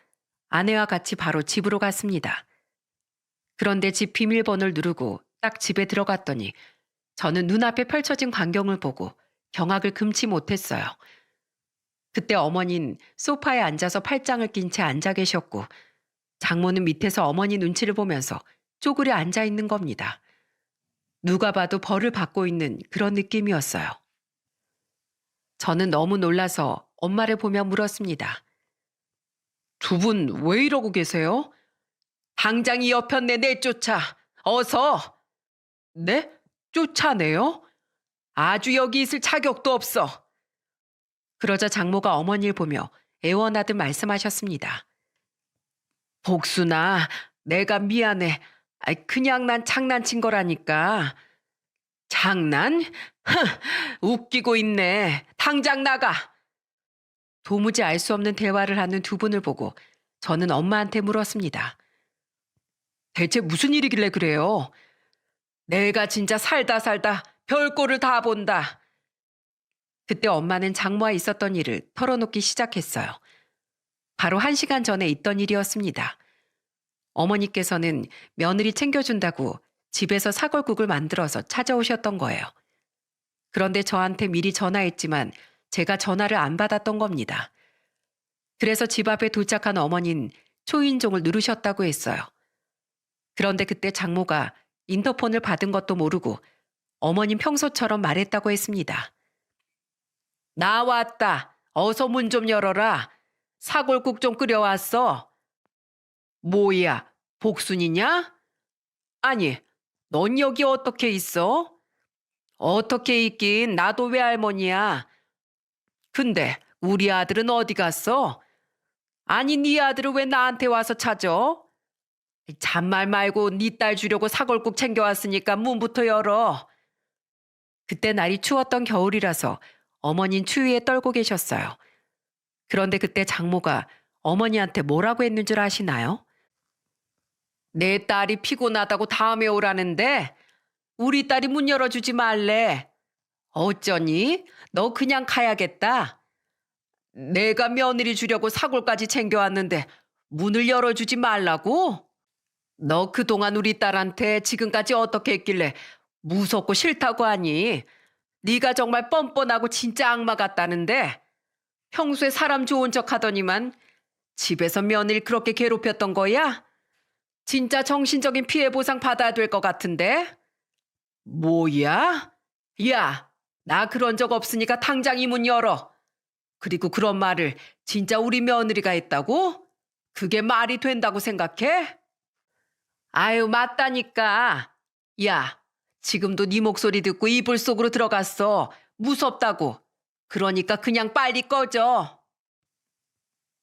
아내와 같이 바로 집으로 갔습니다. 그런데 집 비밀번호를 누르고 딱 집에 들어갔더니 저는 눈앞에 펼쳐진 광경을 보고 경악을 금치 못했어요. 그때 어머니는 소파에 앉아서 팔짱을 낀 채 앉아 계셨고 장모는 밑에서 어머니 눈치를 보면서 쪼그려 앉아 있는 겁니다. 누가 봐도 벌을 받고 있는 그런 느낌이었어요. 저는 너무 놀라서 엄마를 보며 물었습니다. 두 분 왜 이러고 계세요? 당장 이 여편네 내쫓아. 어서. 네? 쫓아내요? 아주 여기 있을 자격도 없어. 그러자 장모가 어머니를 보며 애원하듯 말씀하셨습니다. 복순아, 내가 미안해. 그냥 난 장난친 거라니까. 장난? 웃기고 있네. 당장 나가. 도무지 알 수 없는 대화를 하는 두 분을 보고 저는 엄마한테 물었습니다. 대체 무슨 일이길래 그래요? 내가 진짜 살다 별꼴을 다 본다. 그때 엄마는 장모와 있었던 일을 털어놓기 시작했어요. 바로 1시간 전에 있던 일이었습니다. 어머니께서는 며느리 챙겨준다고 집에서 사골국을 만들어서 찾아오셨던 거예요. 그런데 저한테 미리 전화했지만 제가 전화를 안 받았던 겁니다. 그래서 집 앞에 도착한 어머니는 초인종을 누르셨다고 했어요. 그런데 그때 장모가 인터폰을 받은 것도 모르고 어머님 평소처럼 말했다고 했습니다. 나 왔다. 어서 문 좀 열어라. 사골국 좀 끓여왔어. 뭐야, 복순이냐? 아니, 넌 여기 어떻게 있어? 어떻게 있긴, 나도 외할머니야. 근데 우리 아들은 어디 갔어? 아니, 네 아들은 왜 나한테 와서 찾아? 잔말 말고 네 딸 주려고 사골국 챙겨왔으니까 문부터 열어. 그때 날이 추웠던 겨울이라서 어머닌 추위에 떨고 계셨어요. 그런데 그때 장모가 어머니한테 뭐라고 했는 줄 아시나요? 내 딸이 피곤하다고 다음에 오라는데 우리 딸이 문 열어주지 말래. 어쩌니? 너 그냥 가야겠다. 내가 며느리 주려고 사골까지 챙겨왔는데 문을 열어주지 말라고? 너 그동안 우리 딸한테 지금까지 어떻게 했길래 무섭고 싫다고 하니? 네가 정말 뻔뻔하고 진짜 악마 같다는데 평소에 사람 좋은 척 하더니만 집에서 며느리 그렇게 괴롭혔던 거야? 진짜 정신적인 피해 보상 받아야 될 것 같은데? 뭐야? 야, 나 그런 적 없으니까 당장 이 문 열어. 그리고 그런 말을 진짜 우리 며느리가 했다고? 그게 말이 된다고 생각해? 아유, 맞다니까. 야, 지금도 네 목소리 듣고 이불 속으로 들어갔어. 무섭다고. 그러니까 그냥 빨리 꺼져.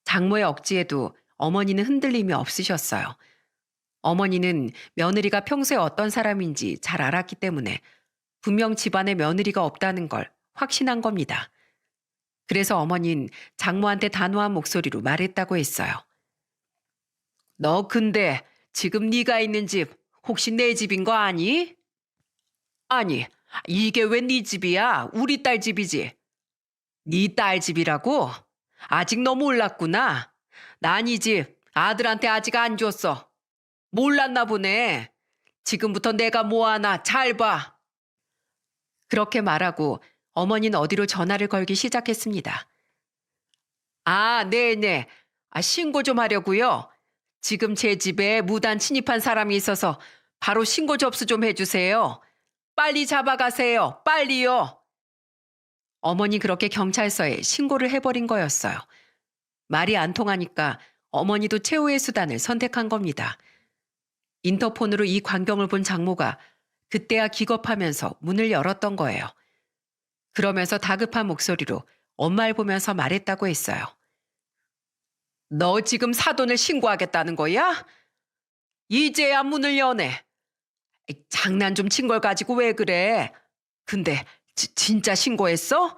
장모의 억지에도 어머니는 흔들림이 없으셨어요. 어머니는 며느리가 평소에 어떤 사람인지 잘 알았기 때문에 분명 집안에 며느리가 없다는 걸 확신한 겁니다. 그래서 어머니는 장모한테 단호한 목소리로 말했다고 했어요. 너 근데 지금 네가 있는 집 혹시 내 집인 거 아니? 아니, 이게 왜 네 집이야? 우리 딸 집이지. 네 딸 집이라고? 아직 너 몰랐구나. 난 이 집 아들한테 아직 안 줬어. 몰랐나 보네. 지금부터 내가 뭐 하나 잘 봐. 그렇게 말하고 어머니는 어디로 전화를 걸기 시작했습니다. 아, 네네. 신고 좀 하려고요. 지금 제 집에 무단 침입한 사람이 있어서 바로 신고 접수 좀 해주세요. 빨리 잡아가세요. 빨리요. 어머니 그렇게 경찰서에 신고를 해버린 거였어요. 말이 안 통하니까 어머니도 최후의 수단을 선택한 겁니다. 인터폰으로 이 광경을 본 장모가 그때야 기겁하면서 문을 열었던 거예요. 그러면서 다급한 목소리로 엄마를 보면서 말했다고 했어요. 너 지금 사돈을 신고하겠다는 거야? 이제야 문을 여네. 장난 좀 친 걸 가지고 왜 그래? 근데 진짜 신고했어?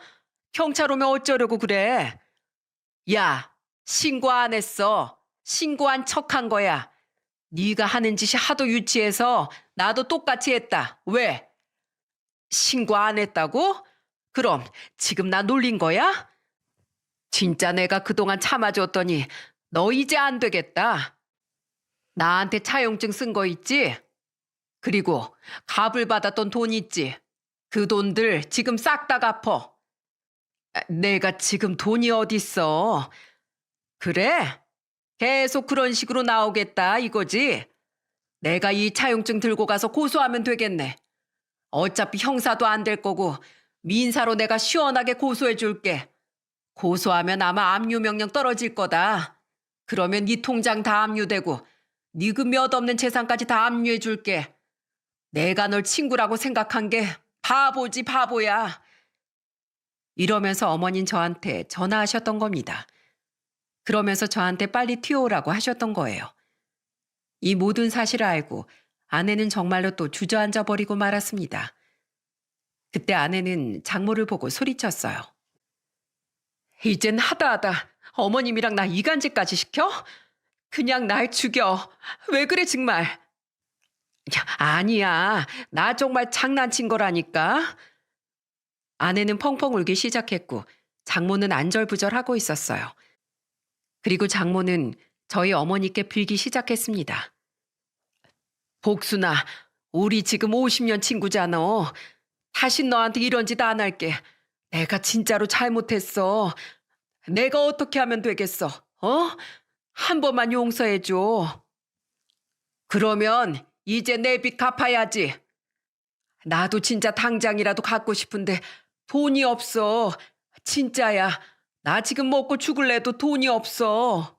경찰 오면 어쩌려고 그래? 야, 신고 안 했어. 신고한 척한 거야. 네가 하는 짓이 하도 유치해서 나도 똑같이 했다. 왜? 신고 안 했다고? 그럼 지금 나 놀린 거야? 진짜 내가 그동안 참아줬더니 너 이제 안 되겠다. 나한테 차용증 쓴 거 있지? 그리고 갑을 받았던 돈 있지? 그 돈들 지금 싹 다 갚어. 내가 지금 돈이 어딨어. 그래? 계속 그런 식으로 나오겠다 이거지? 내가 이 차용증 들고 가서 고소하면 되겠네. 어차피 형사도 안 될 거고 민사로 내가 시원하게 고소해 줄게. 고소하면 아마 압류명령 떨어질 거다. 그러면 네 통장 다 압류되고 네 그 몇 없는 재산까지 다 압류해 줄게. 내가 널 친구라고 생각한 게 바보지 바보야. 이러면서 어머니는 저한테 전화하셨던 겁니다. 그러면서 저한테 빨리 튀어오라고 하셨던 거예요. 이 모든 사실을 알고 아내는 정말로 또 주저앉아 버리고 말았습니다. 그때 아내는 장모를 보고 소리쳤어요. 이젠 하다하다 어머님이랑 나 이간질까지 시켜? 그냥 날 죽여. 왜 그래 정말. 야, 아니야. 나 정말 장난친 거라니까. 아내는 펑펑 울기 시작했고 장모는 안절부절하고 있었어요. 그리고 장모는 저희 어머니께 빌기 시작했습니다. 복순아, 우리 지금 50년 친구잖아. 다시 너한테 이런 짓 안 할게. 내가 진짜로 잘못했어. 내가 어떻게 하면 되겠어? 어? 한 번만 용서해줘. 그러면 이제 내 빚 갚아야지. 나도 진짜 당장이라도 갖고 싶은데 돈이 없어. 진짜야. 나 지금 먹고 죽을래도 돈이 없어.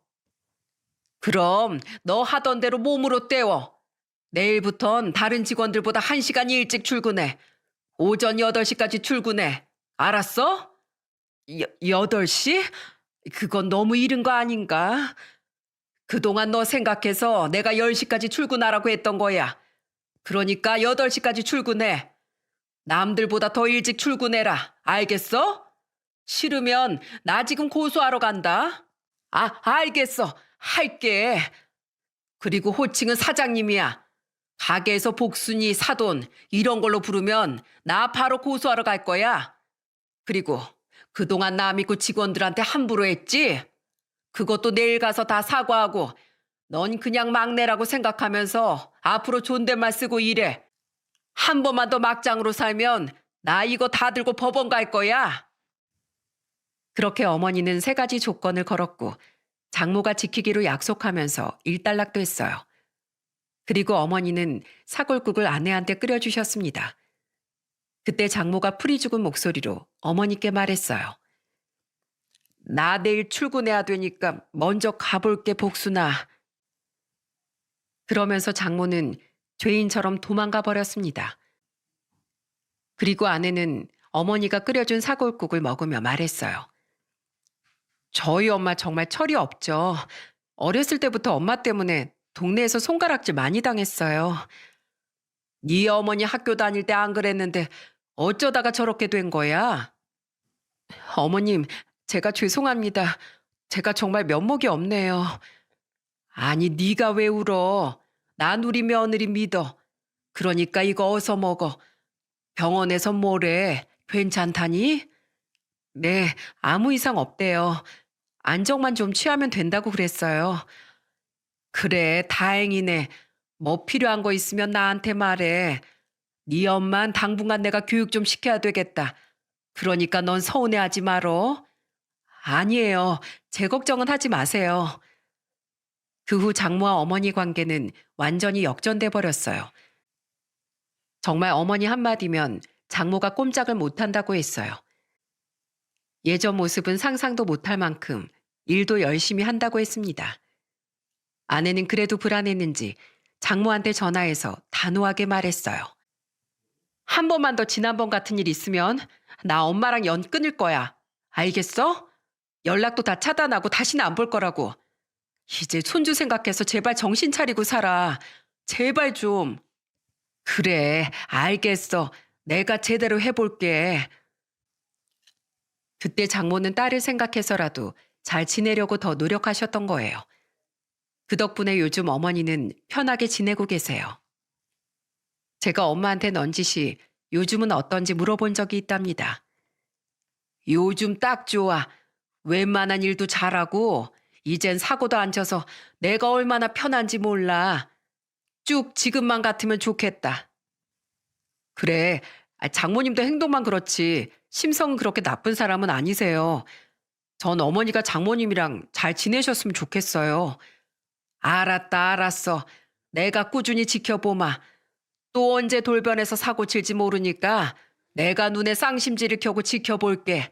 그럼 너 하던 대로 몸으로 때워. 내일부턴 다른 직원들보다 1시간 일찍 출근해. 오전 8시까지 출근해. 알았어? 8시? 그건 너무 이른 거 아닌가? 그동안 너 생각해서 내가 10시까지 출근하라고 했던 거야. 그러니까 8시까지 출근해. 남들보다 더 일찍 출근해라. 알겠어? 싫으면 나 지금 고소하러 간다. 알겠어. 할게. 그리고 호칭은 사장님이야. 가게에서 복순이, 사돈 이런 걸로 부르면 나 바로 고소하러 갈 거야. 그리고 그동안 나 믿고 직원들한테 함부로 했지? 그것도 내일 가서 다 사과하고 넌 그냥 막내라고 생각하면서 앞으로 존댓말 쓰고 일해. 한 번만 더 막장으로 살면 나 이거 다 들고 법원 갈 거야. 그렇게 어머니는 3가지 조건을 걸었고 장모가 지키기로 약속하면서 일단락도 했어요. 그리고 어머니는 사골국을 아내한테 끓여주셨습니다. 그때 장모가 풀이 죽은 목소리로 어머니께 말했어요. 나 내일 출근해야 되니까 먼저 가볼게, 복순아. 그러면서 장모는 죄인처럼 도망가 버렸습니다. 그리고 아내는 어머니가 끓여준 사골국을 먹으며 말했어요. 저희 엄마 정말 철이 없죠. 어렸을 때부터 엄마 때문에 동네에서 손가락질 많이 당했어요. 네 어머니 학교 다닐 때 안 그랬는데 어쩌다가 저렇게 된 거야? 어머님, 제가 죄송합니다. 제가 정말 면목이 없네요. 아니, 네가 왜 울어? 난 우리 며느리 믿어. 그러니까 이거 어서 먹어. 병원에서 뭐래? 괜찮다니? 네, 아무 이상 없대요. 안정만 좀 취하면 된다고 그랬어요. 그래, 다행이네. 뭐 필요한 거 있으면 나한테 말해. 네 엄만 당분간 내가 교육 좀 시켜야 되겠다. 그러니까 넌 서운해하지 말어. 아니에요. 제 걱정은 하지 마세요. 그 후 장모와 어머니 관계는 완전히 역전돼 버렸어요. 정말 어머니 한마디면 장모가 꼼짝을 못한다고 했어요. 예전 모습은 상상도 못할 만큼 일도 열심히 한다고 했습니다. 아내는 그래도 불안했는지 장모한테 전화해서 단호하게 말했어요. 한 번만 더 지난번 같은 일 있으면 나 엄마랑 연 끊을 거야. 알겠어? 연락도 다 차단하고 다시는 안 볼 거라고. 이제 손주 생각해서 제발 정신 차리고 살아. 제발 좀. 그래, 알겠어. 내가 제대로 해볼게. 그때 장모는 딸을 생각해서라도 잘 지내려고 더 노력하셨던 거예요. 그 덕분에 요즘 어머니는 편하게 지내고 계세요. 제가 엄마한테 넌지시 요즘은 어떤지 물어본 적이 있답니다. 요즘 딱 좋아. 웬만한 일도 잘하고 이젠 사고도 안 쳐서 내가 얼마나 편한지 몰라. 쭉 지금만 같으면 좋겠다. 그래, 장모님도 행동만 그렇지 심성은 그렇게 나쁜 사람은 아니세요. 전 어머니가 장모님이랑 잘 지내셨으면 좋겠어요. 알았다, 알았어. 내가 꾸준히 지켜보마. 또 언제 돌변해서 사고 칠지 모르니까 내가 눈에 쌍심지를 켜고 지켜볼게.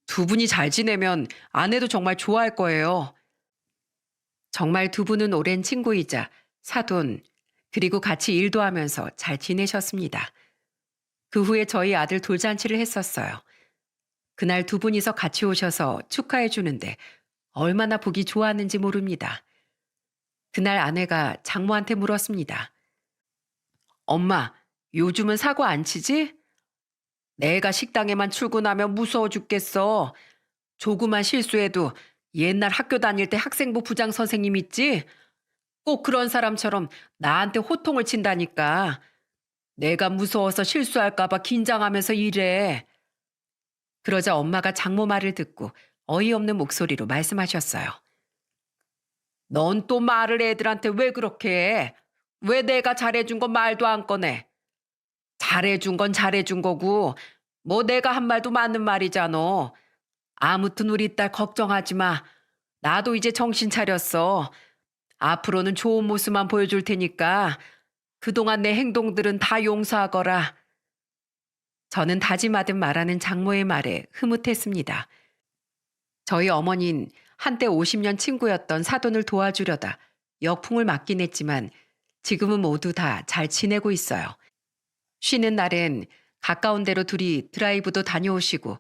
두 분이 잘 지내면 아내도 정말 좋아할 거예요. 정말 두 분은 오랜 친구이자 사돈, 그리고 같이 일도 하면서 잘 지내셨습니다. 그 후에 저희 아들 돌잔치를 했었어요. 그날 두 분이서 같이 오셔서 축하해 주는데 얼마나 보기 좋았는지 모릅니다. 그날 아내가 장모한테 물었습니다. 엄마, 요즘은 사고 안 치지? 내가 식당에만 출근하면 무서워 죽겠어. 조그만 실수해도 옛날 학교 다닐 때 학생부 부장 선생님 있지? 꼭 그런 사람처럼 나한테 호통을 친다니까. 내가 무서워서 실수할까봐 긴장하면서 이래. 그러자 엄마가 장모 말을 듣고 어이없는 목소리로 말씀하셨어요. 넌 또 말을 애들한테 왜 그렇게 해? 왜 내가 잘해준 건 말도 안 꺼내? 잘해준 건 잘해준 거고 뭐 내가 한 말도 맞는 말이잖아. 아무튼 우리 딸 걱정하지 마. 나도 이제 정신 차렸어. 앞으로는 좋은 모습만 보여줄 테니까 그동안 내 행동들은 다 용서하거라. 저는 다짐하듯 말하는 장모의 말에 흐뭇했습니다. 저희 어머니는 한때 50년 친구였던 사돈을 도와주려다 역풍을 맞긴 했지만 지금은 모두 다 잘 지내고 있어요. 쉬는 날엔 가까운 데로 둘이 드라이브도 다녀오시고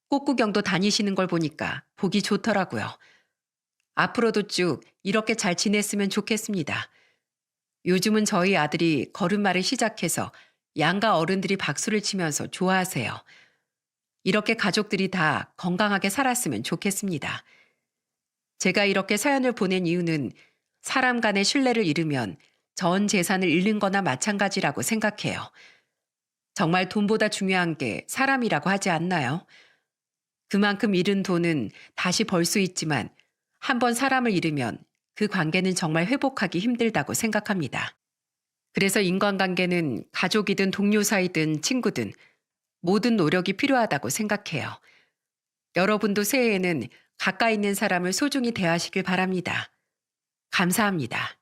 꽃구경도 다니시는 걸 보니까 보기 좋더라고요. 앞으로도 쭉 이렇게 잘 지냈으면 좋겠습니다. 요즘은 저희 아들이 걸음마를 시작해서 양가 어른들이 박수를 치면서 좋아하세요. 이렇게 가족들이 다 건강하게 살았으면 좋겠습니다. 제가 이렇게 사연을 보낸 이유는 사람 간의 신뢰를 잃으면 전 재산을 잃는 거나 마찬가지라고 생각해요. 정말 돈보다 중요한 게 사람이라고 하지 않나요? 그만큼 잃은 돈은 다시 벌 수 있지만 한번 사람을 잃으면 그 관계는 정말 회복하기 힘들다고 생각합니다. 그래서 인간관계는 가족이든 동료 사이든 친구든 모든 노력이 필요하다고 생각해요. 여러분도 새해에는 가까이 있는 사람을 소중히 대하시길 바랍니다. 감사합니다.